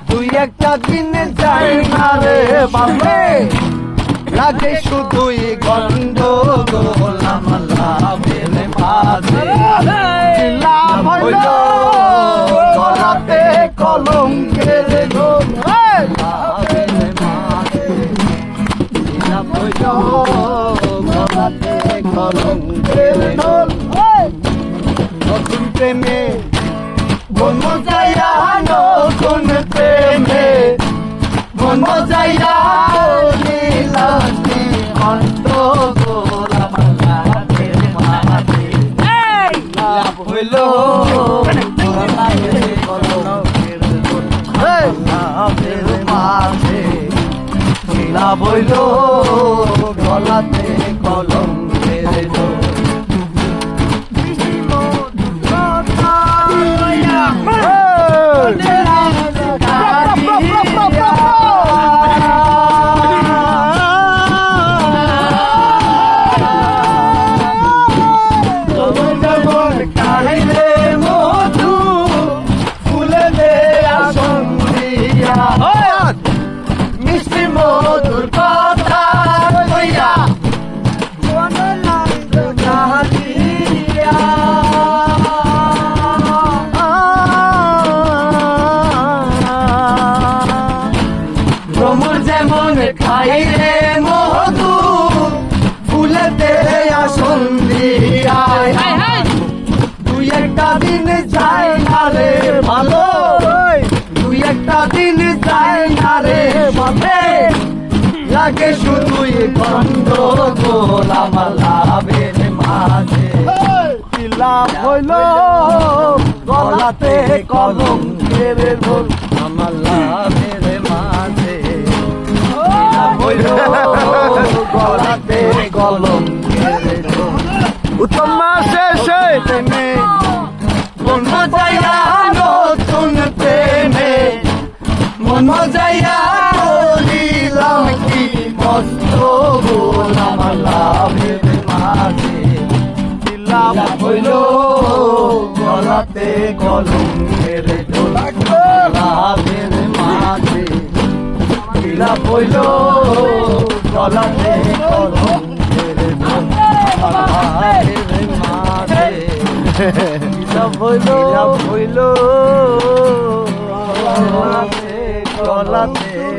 দুই একটা দিন যাই না রে বাপে, লাগে শুধুই গন্ডগোল আমার লাভের মাঝে। লাভ হইল গলাতে কলঙ্কের ঘোল, লাভের মাঝে। লাভ হইল গলাতে কলঙ্কের ঘোল, নতুন প্রেমে মন মজাইয়া, নতুন প্রেমে মন মজাইয়া নীলাতে গন্ডগোল আমার লাভের মাঝে। লাভ হইল গলাতে কলঙ্কের ঘোল, লাভের মাঝে। লাভ হইল গলাতে কলঙ্কের ঘোল। মিষ্টি মধুর কথা কইয়া ভ্রমর যেমন খাই রে মধু ফুলেতে আসন দিয়া, দুই একটা দিন যায় না রে ভালো, দুই একটা দিন যায় না রে বাপে, লাগে শুধুই গন্ডগোল আমার লাভের মাঝে। লাভ হইল গলাতে কলঙ্কের ঘোল আমার লাভের মাঝে। লাভ হইল গলাতে কলঙ্কের ঘোল। উত্তম মাসে প্রেমে মন মজাইয়া, নতুন প্রেমে মন মজাইয়া বলিলাম কি মস্ত গোল আমার লাভের মাঝে। লাভ হইল গলাতে কলঙ্কের ঘোল লাভের মাঝে। লাভ হইল গলাতে কলঙ্কের ঘোল লাভের মাঝে। লাভ হইল গলাতে কলঙ্কের